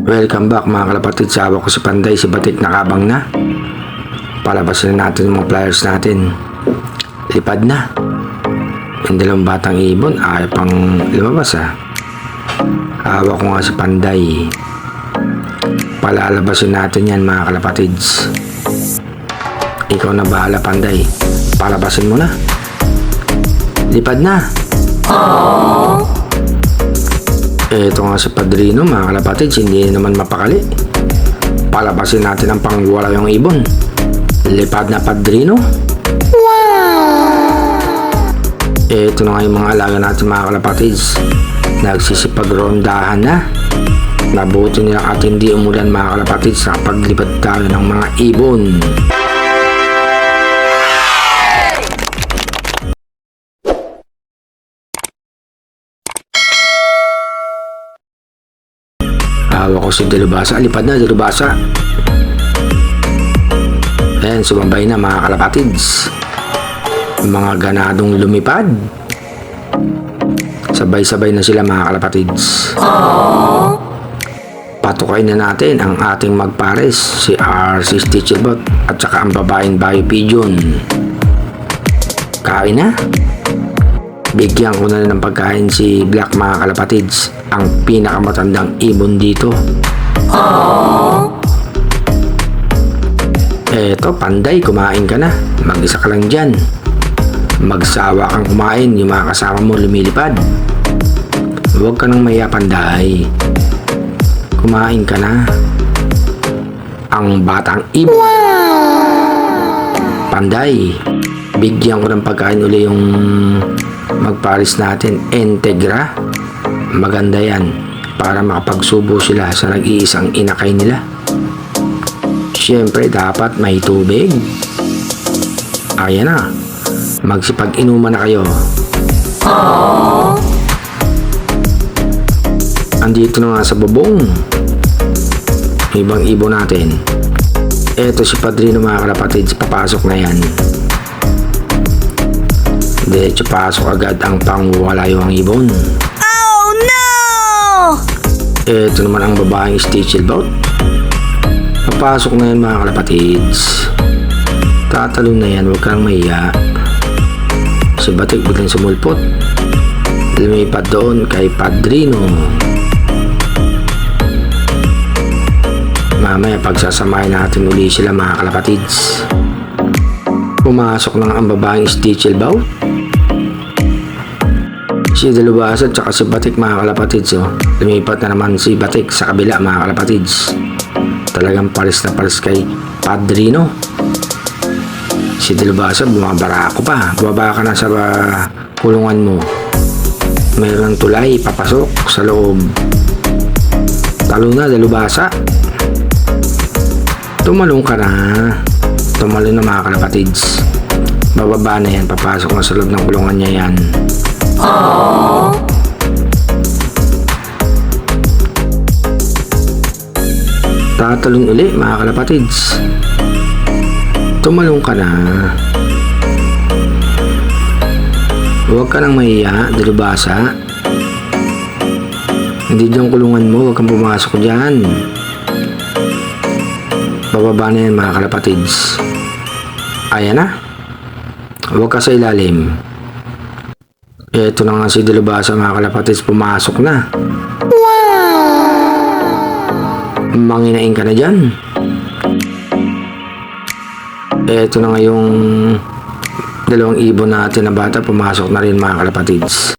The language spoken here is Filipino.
Welcome back mga kalapatid. Sawa ko si Panday, si Batik nakabang na. Palabasin na natin mga flyers natin. Lipad na. Yung dalawang batang ibon ayaw pang lumabas Hawa ko nga si Panday. Palalabasin natin yan mga kalapatids. Ikaw na bahala Panday. Palabasin mo na. Lipad na. Ito nga si Padrino mga kalapatids, hindi naman mapakali. Palabasin natin ang pangwala yung ibon. Lipad na Padrino. Ito na nga yung mga alaga natin mga kalapatids. Nagsisipagrondahan na. Mabuti nila at hindi umulan mga kalapatids sa paglipad tayo ng mga ibon. Hawak ko si Delubasa. Lipad na Delubasa. Ayan, sumabay na mga kalapatids. Mga ganadong lumipad. Sabay-sabay na sila mga kalapatids. Patukay na natin ang ating magpares, si RC Stitchelbot at saka ang babaeng Bayo Pigeon. Kain na. Bigyan ko na rin ng pagkain si Black mga kalapatids, ang pinakamatandang ibon dito. Eto Panday, kumain ka na. Mag-isa ka lang dyan. Magsawa kang kumain, yung mga kasama mo lumilipad. Huwag ka nang maya Panday. Kumain ka na. Ang batang ibon. Panday, bigyan ko ng pagkain uli yung magparis natin, Integra. Maganda yan para makapagsubo sila sa nag-iisang inakay nila. Siyempre dapat may tubig. Ayan na, magsipag-inuman na kayo. Andito na nga sa bubong ibang ibon natin. Eto si Padrino mga kalapatids, papasok na yan. Diretso pasok agad ang pangwalayong ibon. Oh no! Ito naman ang babaeng Stitchelbot. Papasok na yan mga kalapatids. Tatalon na yan, huwag kang mahiya. Si Batik biglang sumulpot. Lumipat doon kay Padrino. Mamaya pagsasamahin natin uli sila mga kalapatids. Pumasok na ang babaeng Stitchelbot. Si Delubasa at saka si Batik mga kalapatids. Lumipat na naman si Batik sa kabila mga kalapatids. Talagang pares na pares kay Padrino. Si Delubasa bumabarako pa. Bumaba ka na sa kulungan mo. Mayroon tulay papasok sa loob. Talo na Delubasa. Tumalong ka na. Tumalong na mga kalapatids. Bababa na yan. Papasok na sa loob ng kulungan niya yan. Tatalon uli mga kalapatids. Tumalong ka na. Huwag ka nang mahiya Delubasa. Hindi dyan kulungan mo. Huwag kang pumasok dyan. Bababa na yan mga kalapatids. Ayan na. Huwag ka sa ilalim. Eto na nga si Delubasa mga kalapatids, pumasok na. Manginain ka na dyan. Eto na nga yung dalawang ibon natin na bata, pumasok na rin mga kalapatids.